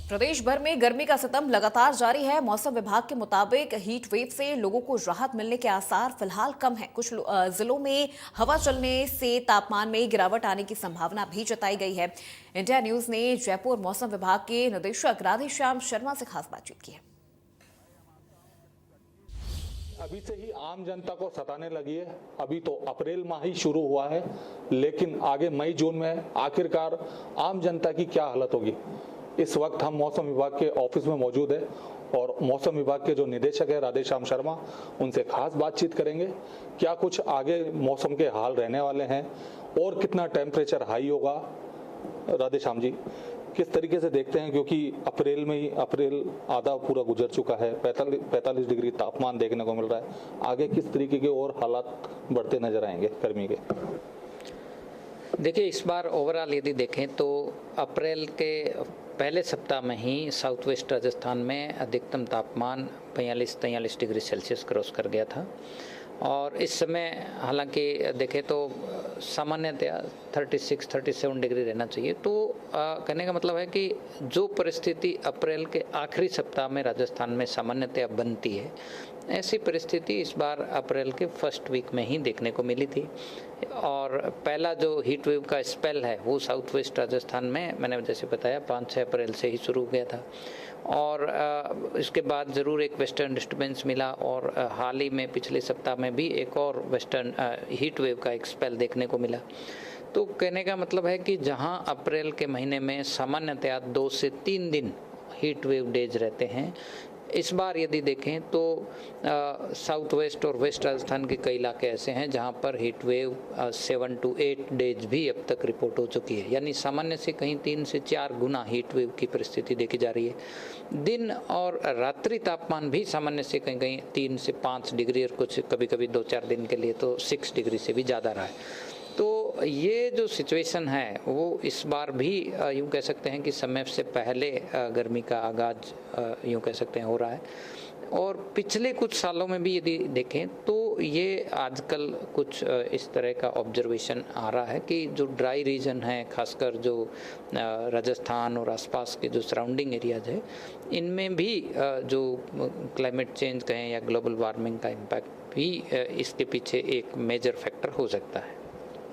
प्रदेश भर में गर्मी का सितम लगातार जारी है। मौसम विभाग के मुताबिक हीट वेव से लोगों को राहत मिलने के आसार फिलहाल कम हैं। कुछ जिलों में हवा चलने से तापमान में गिरावट आने की संभावना भी जताई गई है। इंडिया न्यूज ने जयपुर मौसम विभाग के निदेशक राधेश्याम शर्मा से खास बातचीत की है। अभी से ही आम जनता को सताने लगी है। अभी तो अप्रैल माह ही शुरू हुआ है, लेकिन आगे मई जून में आखिरकार आम जनता की क्या हालत होगी। इस वक्त हम मौसम विभाग के ऑफिस में मौजूद है और मौसम विभाग के जो निदेशक है राधेश्याम शर्मा, उनसे खास बातचीत करेंगे। क्या कुछ आगे मौसम के हाल रहने वाले हैं और कितना टेम्परेचर हाई होगा। राधेश्याम जी, किस तरीके से देखते हैं, क्योंकि अप्रैल आधा पूरा गुजर चुका है, 45 डिग्री तापमान देखने को मिल रहा है। आगे किस तरीके के और हालात बढ़ते नजर आएंगे गर्मी के? देखिए, इस बार ओवरऑल यदि देखें तो अप्रैल के पहले सप्ताह में ही साउथ वेस्ट राजस्थान में अधिकतम तापमान 42-43 डिग्री सेल्सियस क्रॉस कर गया था और इस समय हालांकि देखें तो सामान्यतया 36-37 डिग्री रहना चाहिए। तो कहने का मतलब है कि जो परिस्थिति अप्रैल के आखिरी सप्ताह में राजस्थान में सामान्यतया बनती है, ऐसी परिस्थिति इस बार अप्रैल के फर्स्ट वीक में ही देखने को मिली थी। और पहला जो हीट वेव का स्पेल है वो साउथ वेस्ट राजस्थान में, मैंने जैसे बताया, 5-6 अप्रैल से ही शुरू हो गया था और इसके बाद ज़रूर एक वेस्टर्न डिस्टर्बेंस मिला और हाल ही में पिछले सप्ताह में भी एक और वेस्टर्न हीट वेव का एक स्पेल देखने को मिला। तो कहने का मतलब है कि जहां अप्रैल के महीने में सामान्यतया 2 से 3 दिन हीट वेव डेज रहते हैं, इस बार यदि देखें तो साउथ वेस्ट और वेस्ट राजस्थान के कई इलाके ऐसे हैं जहां पर हीट वेव 7 to 8 डेज भी अब तक रिपोर्ट हो चुकी है। यानी सामान्य से कहीं 3 से 4 गुना हीट वेव की परिस्थिति देखी जा रही है। दिन और रात्रि तापमान भी सामान्य से कहीं कहीं 3 से 5 डिग्री और कुछ कभी कभी 2-4 दिन के लिए तो 6 डिग्री से भी ज़्यादा रहा है। तो ये जो सिचुएशन है वो इस बार भी यूँ कह सकते हैं कि समय से पहले गर्मी का आगाज यूँ कह सकते हैं हो रहा है। और पिछले कुछ सालों में भी यदि देखें तो ये आजकल कुछ इस तरह का ऑब्जर्वेशन आ रहा है कि जो ड्राई रीजन है, खासकर जो राजस्थान और आसपास के जो सराउंडिंग एरियाज है, इनमें भी जो क्लाइमेट चेंज कहें या ग्लोबल वार्मिंग का इम्पैक्ट भी इसके पीछे एक मेजर फैक्टर हो सकता है।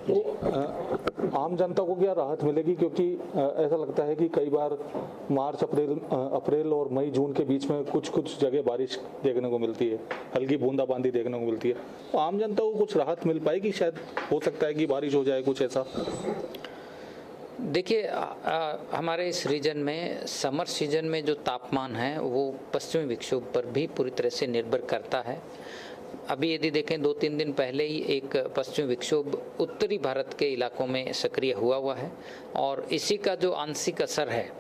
तो आम जनता को क्या राहत मिलेगी, क्योंकि ऐसा लगता है कि कई बार मार्च अप्रैल और मई जून के बीच में कुछ जगह बारिश देखने को मिलती है, हल्की बूंदाबांदी देखने को मिलती है। तो आम जनता को कुछ राहत मिल पाएगी? शायद हो सकता है कि बारिश हो जाए, कुछ ऐसा। देखिए, हमारे इस रीजन में समर सीजन में जो तापमान है वो पश्चिमी विक्षोभ पर भी पूरी तरह से निर्भर करता है। अभी यदि देखें 2-3 दिन पहले ही एक पश्चिमी विक्षोभ उत्तरी भारत के इलाकों में सक्रिय हुआ है और इसी का जो आंशिक असर है,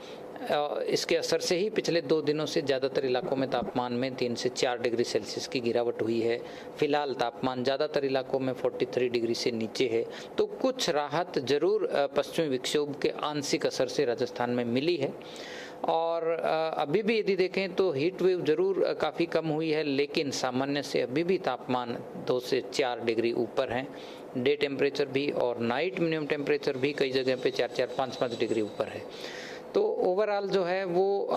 इसके असर से ही पिछले 2 दिनों से ज़्यादातर इलाकों में तापमान में 3 से 4 डिग्री सेल्सियस की गिरावट हुई है। फिलहाल तापमान ज़्यादातर इलाकों में 43 डिग्री से नीचे है। तो कुछ राहत जरूर पश्चिमी विक्षोभ के आंशिक असर से राजस्थान में मिली है। और अभी भी यदि देखें तो हीट वेव जरूर काफ़ी कम हुई है, लेकिन सामान्य से अभी भी तापमान 2 से 4 डिग्री ऊपर है। डे टेम्परेचर भी और नाइट मिनिमम टेम्परेचर भी कई जगह पे 4-4, 5-5 डिग्री ऊपर है। तो ओवरऑल जो है वो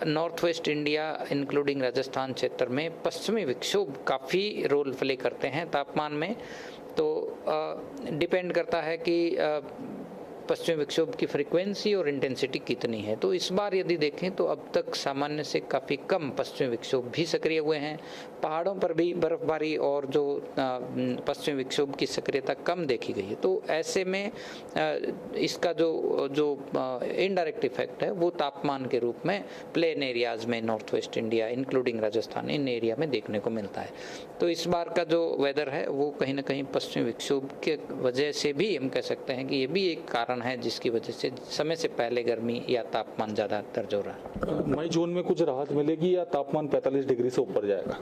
north west India including Rajasthan क्षेत्र में पश्चिमी विक्षोभ काफ़ी रोल प्ले करते हैं तापमान में। तो डिपेंड करता है कि पश्चिमी विक्षोभ की फ्रीक्वेंसी और इंटेंसिटी कितनी है। तो इस बार यदि देखें तो अब तक सामान्य से काफ़ी कम पश्चिमी विक्षोभ भी सक्रिय हुए हैं। पहाड़ों पर भी बर्फबारी और जो पश्चिमी विक्षोभ की सक्रियता कम देखी गई है। तो ऐसे में इसका जो इनडायरेक्ट इफेक्ट है वो तापमान के रूप में प्लेन एरियाज में north west India including Rajasthan, इन एरिया में देखने को मिलता है। तो इस बार का जो वेदर है वो कहीं ना कहीं पश्चिमी विक्षोभ के वजह से भी हम कह सकते हैं कि ये भी एक कारण है जिसकी वजह से समय से पहले गर्मी या तापमान ज़्यादा दर्ज हो रहा है। मई जून में कुछ राहत मिलेगी या तापमान 45 डिग्री से ऊपर जाएगा?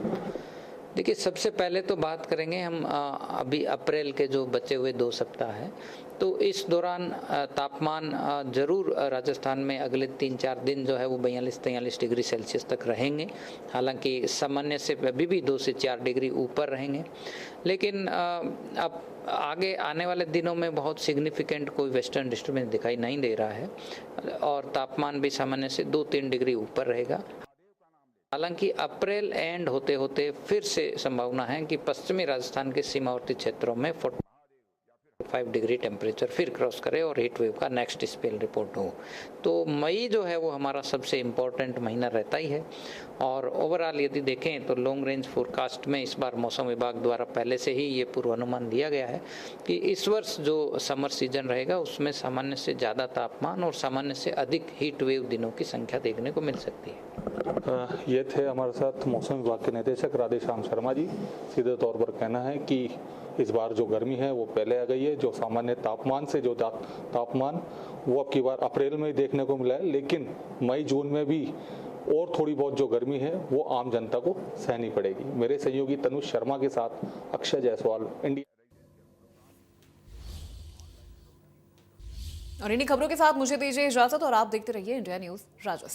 देखिए, सबसे पहले तो बात करेंगे हम अभी अप्रैल के जो बचे हुए 2 सप्ताह हैं, तो इस दौरान तापमान ज़रूर राजस्थान में अगले 3-4 दिन जो है वो 42-43 डिग्री सेल्सियस तक रहेंगे। हालांकि सामान्य से अभी भी 2 से 4 डिग्री ऊपर रहेंगे, लेकिन अब आगे आने वाले दिनों में बहुत सिग्निफिकेंट कोई वेस्टर्न डिस्टर्बेंस दिखाई नहीं दे रहा है और तापमान भी सामान्य से 2-3 डिग्री ऊपर रहेगा। हालांकि अप्रैल एंड होते होते फिर से संभावना है कि पश्चिमी राजस्थान के सीमावर्ती क्षेत्रों में 45 डिग्री टेम्परेचर फिर क्रॉस करे और हीट वेव का नेक्स्ट स्पेल रिपोर्ट हो। तो मई जो है वो हमारा सबसे इम्पोर्टेंट महीना रहता ही है। और ओवरऑल यदि देखें तो लॉन्ग रेंज फोरकास्ट में इस बार मौसम विभाग द्वारा पहले से ही ये पूर्वानुमान दिया गया है कि इस वर्ष जो समर सीजन रहेगा उसमें सामान्य से ज़्यादा तापमान और सामान्य से अधिक हीट वेव दिनों की संख्या देखने को मिल सकती है। ये थे हमारे साथ मौसम विभाग के निदेशक राधेश्याम शर्मा जी। सीधे तौर पर कहना है कि इस बार जो गर्मी है वो पहले आ गई है। जो सामान्य तापमान से जो तापमान वो अब की बार अप्रैल में ही देखने को मिला है, लेकिन मई जून में भी और थोड़ी बहुत जो गर्मी है वो आम जनता को सहनी पड़ेगी। मेरे सहयोगी तनुष शर्मा के साथ अक्षय जायसवाल, इंडिया। और इन्हीं खबरों के साथ मुझे दीजिए इजाजत और आप देखते रहिए इंडिया न्यूज राजस्थान।